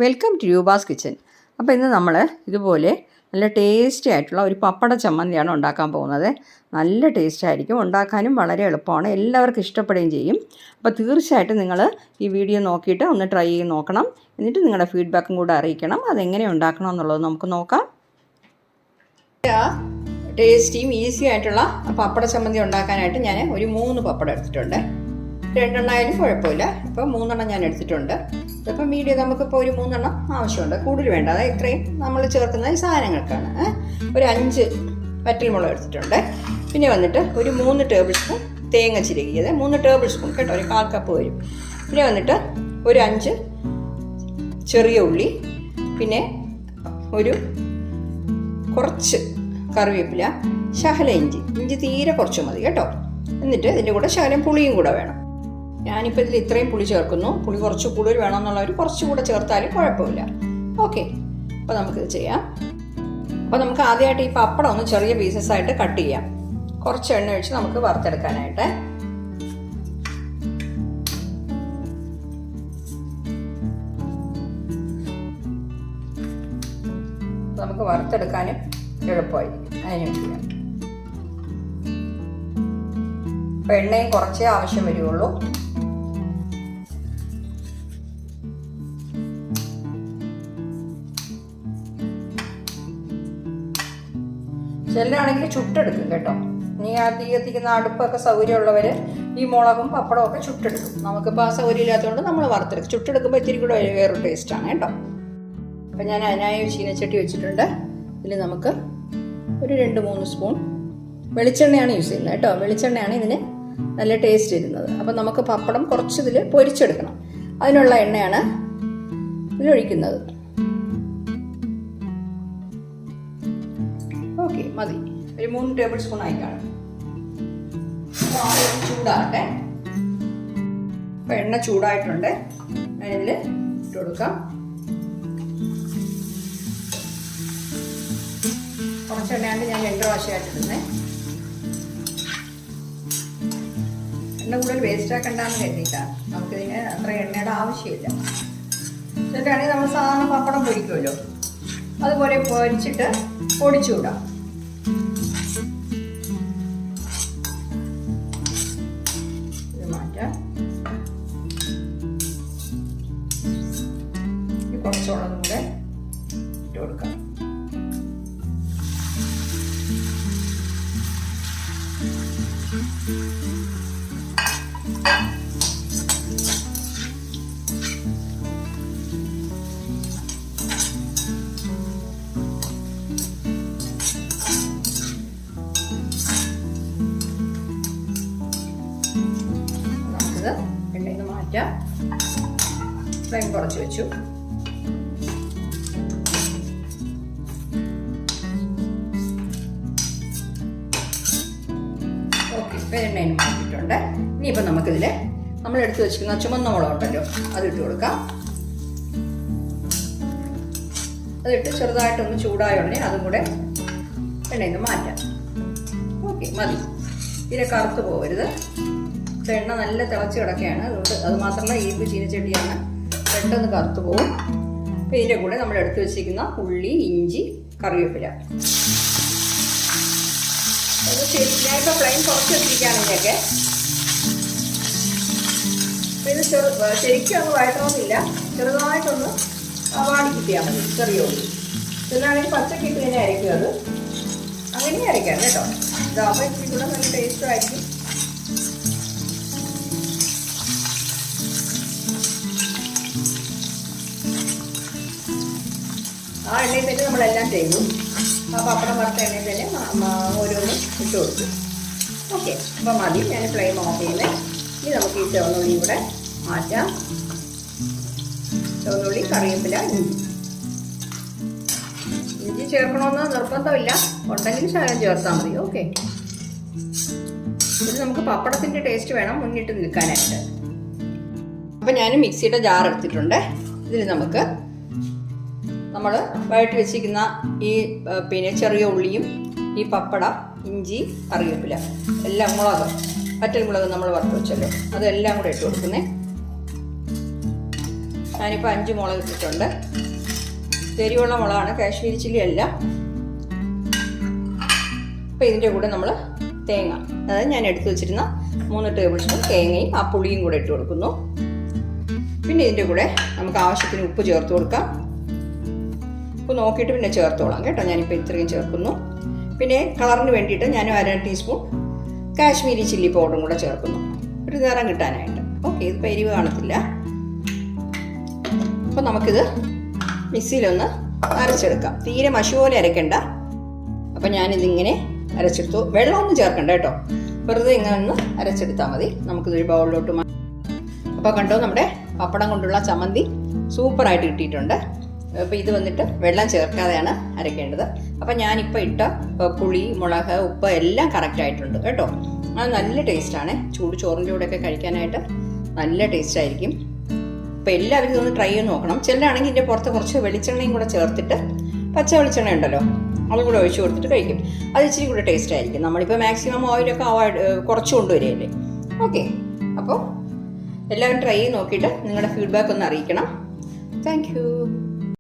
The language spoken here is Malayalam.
Welcome to Roopa's kitchen. അപ്പോൾ ഇന്ന് നമ്മൾ ഇതുപോലെ നല്ല ടേസ്റ്റി ആയിട്ടുള്ള ഒരു പപ്പട ചമ്മന്തിയാണ് ഉണ്ടാക്കാൻ പോകുന്നത്. നല്ല ടേസ്റ്റ് ആയിരിക്കും, ഉണ്ടാക്കാനും വളരെ എളുപ്പമാണ്, എല്ലാവർക്കും ഇഷ്ടപ്പെടുകയും ചെയ്യും. അപ്പോൾ തീർച്ചയായിട്ടും നിങ്ങൾ ഈ വീഡിയോ നോക്കിയിട്ട് ഒന്ന് ട്രൈ ചെയ്ത് നോക്കണം. എന്നിട്ട് നിങ്ങളുടെ ഫീഡ്ബാക്കും കൂടെ അറിയിക്കണം. അതെങ്ങനെ ഉണ്ടാക്കണം എന്നുള്ളത് നമുക്ക് നോക്കാം. ടേസ്റ്റിയും ഈസി ആയിട്ടുള്ള പപ്പട ചമ്മന്തി ഉണ്ടാക്കാനായിട്ട് ഞാൻ ഒരു 3 പപ്പടം എടുത്തിട്ടുണ്ട്. 2 എണ്ണമായാലും കുഴപ്പമില്ല. ഇപ്പോൾ 3 എണ്ണം ഞാൻ എടുത്തിട്ടുണ്ട്. ഇതിപ്പോൾ മീഡിയം നമുക്കിപ്പോൾ ഒരു 3 എണ്ണം ആവശ്യമുണ്ട്, കൂടുതൽ വേണ്ട. അതായത് ഇത്രയും നമ്മൾ ചേർക്കുന്ന ഈ സാധനങ്ങൾക്കാണ്. ഒരു 5 വറ്റൽമുളക് എടുത്തിട്ടുണ്ട്. പിന്നെ വന്നിട്ട് ഒരു 3 ടേബിൾ സ്പൂൺ തേങ്ങ ചിരകിയത്, 3 ടേബിൾ സ്പൂൺ കേട്ടോ, ഒരു 1/4 കപ്പ് വരും. പിന്നെ വന്നിട്ട് ഒരു 5 ചെറിയ ഉള്ളി, പിന്നെ ഒരു കുറച്ച് കറിവേപ്പില, ശകല ഇഞ്ചി തീരെ കുറച്ച് മതി കേട്ടോ. എന്നിട്ട് ഇതിൻ്റെ കൂടെ ശകലം പുളിയും കൂടെ വേണം. ഞാനിപ്പോൾ ഇതിൽ ഇത്രയും പുളി ചേർക്കുന്നു. പുളി കുറച്ച് കൂടുതൽ വേണമെന്നുള്ളവർ കുറച്ചുകൂടെ ചേർത്താലും കുഴപ്പമില്ല. ഓക്കെ, അപ്പോൾ നമുക്കിത് ചെയ്യാം. അപ്പോൾ നമുക്ക് ആദ്യമായിട്ട് ഈ പപ്പടം ഒന്ന് ചെറിയ പീസസ് ആയിട്ട് കട്ട് ചെയ്യാം. കുറച്ച് എണ്ണ ഒഴിച്ച് നമുക്ക് വറുത്തെടുക്കാനായിട്ട്. നമുക്ക് വറുത്തെടുക്കാനും എളുപ്പമായിരിക്കും, അതിന് വേണ്ടിയാണ്. അപ്പോൾ എണ്ണയും കുറച്ചേ ആവശ്യം വരുള്ളൂ. ചിലരാണെങ്കിൽ ചുട്ടെടുക്കും കേട്ടോ. നീ ആ തീ കത്തിക്കുന്ന അടുപ്പൊക്കെ സൗകര്യമുള്ളവർ ഈ മുളകും പപ്പടവും ഒക്കെ ചുട്ടെടുക്കും. നമുക്കിപ്പോൾ ആ സൗകര്യം ഇല്ലാത്തതുകൊണ്ട് നമ്മൾ വറുത്തെടുക്കും. ചുട്ടെടുക്കുമ്പോൾ ഇത്തിരി കൂടെ വേറൊരു ടേസ്റ്റാണ് കേട്ടോ. അപ്പം ഞാൻ അതിനായി ചീനച്ചട്ടി വെച്ചിട്ടുണ്ട്. ഇതിൽ നമുക്ക് ഒരു 2-3 സ്പൂൺ വെളിച്ചെണ്ണയാണ് യൂസ് ചെയ്യുന്നത് കേട്ടോ. വെളിച്ചെണ്ണയാണ് ഇതിന് നല്ല ടേസ്റ്റ് വരുന്നത്. അപ്പം നമുക്ക് പപ്പടം കുറച്ചിതിൽ പൊരിച്ചെടുക്കണം. അതിനുള്ള എണ്ണയാണ് ഇതിലൊഴിക്കുന്നത്. ഓക്കെ, മതി. ഒരു 3 ടേബിൾ സ്പൂൺ ആയി കാണും. ചൂടാകട്ടെ. അപ്പം എണ്ണ ചൂടായിട്ടുണ്ട്. അതിൽ ഇട്ട് കൊടുക്കാം. കുറച്ച് എണ്ണയാണ് ഞാൻ 2 പ്രാവശ്യമായിട്ട് ഇടുന്നത്. എണ്ണ കൂടുതൽ വേസ്റ്റ് ആക്കണ്ടെന്ന് കരുതിയിട്ടാണ്. നമുക്കിതിന് അത്ര എണ്ണയുടെ ആവശ്യമില്ല. ചിലരാണെങ്കിൽ നമ്മൾ സാധാരണ പപ്പടം പൊരിക്കുമല്ലോ, അതുപോലെ പൊരിച്ചിട്ട് പൊടിച്ചുവിടാം. ഇത് മാറ്റാം. കുറച്ചോളം കൂടെ ഇട്ട് കൊടുക്കാം. എണ്ണയിൽ നിന്ന് മാറ്റാം. ഫ്ലെയിം കുറച്ച് വെച്ചു. ഓക്കെ, ഇപ്പം എണ്ണയിൽ മാറ്റിയിട്ടുണ്ട്. ഇനിയിപ്പോൾ നമുക്കിതിൽ നമ്മൾ എടുത്ത് വെച്ചിരിക്കുന്ന ചുമന്ന മുളക് ഉണ്ടല്ലോ, അതിട്ട് കൊടുക്കാം. അതിട്ട് ചെറുതായിട്ടൊന്ന് ചൂടായ ഉടനെ അതും കൂടെ എണ്ണയിൽ നിന്ന് മാറ്റാം. ഓക്കെ, മതി. തീരെ കറുത്ത് പോകരുത്. എണ്ണ നല്ല തിളച്ച് കിടക്കുകയാണ്. അതുകൊണ്ട് അത് മാത്രമല്ല, ഈർപ്പ് ചീനച്ചട്ടിയാണ്, പെട്ടെന്ന് കറുത്ത് പോകും. അപ്പോൾ ഇതിൻ്റെ കൂടെ നമ്മൾ എടുത്ത് വെച്ചിരിക്കുന്ന ഉള്ളി, ഇഞ്ചി, കറിവേപ്പില. അത് ഞാനിപ്പോൾ ഫ്ലെയിം കുറച്ച് വെച്ചിരിക്കുകയാണ് ഇതിനൊക്കെ. അപ്പോൾ ഇത് ശരിക്കും അങ്ങ് വഴറ്റണമെന്നില്ല, ചെറുതായിട്ടൊന്ന് വാടി കിട്ടിയാൽ മതി. ചെറിയ ഉള്ളി ഇതിലാണെങ്കിൽ പച്ചക്കിട്ട് തന്നെ അരയ്ക്കും. അത് അങ്ങനെ അരയ്ക്കാം കേട്ടോ. ഇതാകുമ്പോൾ ഇച്ചിരി കൂടെ നല്ല ടേസ്റ്റും ആയിരിക്കും. ആ എണ്ണയിൽ തന്നെ നമ്മളെല്ലാം ചെയ്തു. ആ പപ്പടം വറുത്ത എണ്ണയിൽ തന്നെ ഓരോന്നും ഇട്ട് കൊടുത്തു. ഓക്കെ, അപ്പോൾ മതി. ഞാൻ ഫ്ലെയിം ഓഫ് ചെയ്യുന്നത്. ഇനി നമുക്ക് ഈ ചുവന്നുള്ളി ഇവിടെ മാറ്റാം. ചുവന്നുള്ളി, കറിവേപ്പില, ഇഞ്ചി ചേർക്കണമെന്ന് നിർബന്ധമില്ല, ഉണ്ടെങ്കിൽ ശകലം ചേർത്താൽ മതി. ഓക്കെ, ഇത് നമുക്ക് പപ്പടത്തിൻ്റെ ടേസ്റ്റ് വേണം മുന്നിട്ട് നിൽക്കാനായിട്ട്. അപ്പം ഞാൻ മിക്സിയുടെ ജാർ എടുത്തിട്ടുണ്ട്. ഇതിൽ നമുക്ക് നമ്മൾ വഴറ്റി വെച്ചിരിക്കുന്ന ഈ ചെറിയ ഉള്ളിയും ഈ പപ്പട, ഇഞ്ചി, കറിവേപ്പില എല്ലാം, മുളക്, വറ്റൽമുളക് നമ്മൾ വറുത്ത് വെച്ചല്ലോ, അതെല്ലാം കൂടെ ഇട്ട് കൊടുക്കുന്നേ. ഞാനിപ്പോൾ 5 മുളക് ഇട്ടിട്ടുണ്ട്. എരിവുള്ള മുളകാണ്, കാശ്മീരി ചില്ലി അല്ല. അപ്പോൾ ഇതിൻ്റെ കൂടെ നമ്മൾ തേങ്ങ, അതായത് ഞാൻ എടുത്തു വെച്ചിരുന്ന 3 ടേബിൾ സ്പൂൺ തേങ്ങയും ആ പുളിയും കൂടെ ഇട്ട് കൊടുക്കുന്നു. പിന്നെ ഇതിൻ്റെ കൂടെ നമുക്ക് ആവശ്യത്തിന് ഉപ്പ് ചേർത്ത് കൊടുക്കാം. ഉപ്പ് നോക്കിയിട്ട് പിന്നെ ചേർത്തോളാം കേട്ടോ. ഞാനിപ്പോൾ ഇത്രയും ചേർക്കുന്നു. പിന്നെ കളറിന് വേണ്ടിയിട്ട് ഞാൻ 1/2 ടീസ്പൂൺ കാശ്മീരി ചില്ലി പൗഡറും കൂടെ ചേർക്കുന്നു, ഒരു നിറം കിട്ടാനായിട്ട്. ഓക്കെ, ഇതിപ്പോൾ എരിവ് കാണത്തില്ല. അപ്പോൾ നമുക്കിത് മിക്സിയിലൊന്ന് അരച്ചെടുക്കാം. തീരെ മഷി പോലെ അരയ്ക്കണ്ട. അപ്പോൾ ഞാനിതിങ്ങനെ അരച്ചെടുത്തു. വെള്ളമൊന്നും ചേർക്കണ്ട കേട്ടോ, വെറുതെ ഇങ്ങനെ ഒന്ന് അരച്ചെടുത്താൽ മതി. നമുക്കിതൊരു ബൗളിലോട്ട് അപ്പോൾ കണ്ടോ, നമ്മുടെ പപ്പടം കൊണ്ടുള്ള ചമ്മന്തി സൂപ്പറായിട്ട് കിട്ടിയിട്ടുണ്ട്. അപ്പോൾ ഇത് വന്നിട്ട് വെള്ളം ചേർക്കാതെയാണ് അരയ്ക്കേണ്ടത്. അപ്പോൾ ഞാനിപ്പോൾ ഇട്ട പുളി, മുളക്, ഉപ്പ് എല്ലാം കറക്റ്റായിട്ടുണ്ട് കേട്ടോ. അത് നല്ല ടേസ്റ്റാണ്. ചൂട് ചോറിൻ്റെ കൂടെയൊക്കെ കഴിക്കാനായിട്ട് നല്ല ടേസ്റ്റായിരിക്കും. അപ്പോൾ എല്ലാവരും ഇതൊന്ന് ട്രൈ ചെയ്ത് നോക്കണം. ചിലരാണെങ്കിൽ ഇതിൻ്റെ പുറത്ത് കുറച്ച് വെളിച്ചെണ്ണയും കൂടെ ചേർത്തിട്ട്, പച്ച വെളിച്ചെണ്ണ ഉണ്ടല്ലോ, അതും കൂടെ ഒഴിച്ച് കൊടുത്തിട്ട് കഴിക്കും. അത് ഇച്ചിരി കൂടെ ടേസ്റ്റ് ആയിരിക്കും. നമ്മളിപ്പോൾ മാക്സിമം ഓയിലൊക്കെ കുറച്ച് കൊണ്ടുവരികയല്ലേ. ഓക്കെ, അപ്പോൾ എല്ലാവരും ട്രൈ ചെയ്ത് നോക്കിയിട്ട് നിങ്ങളുടെ ഫീഡ്ബാക്ക് ഒന്ന് അറിയിക്കണം. Thank you.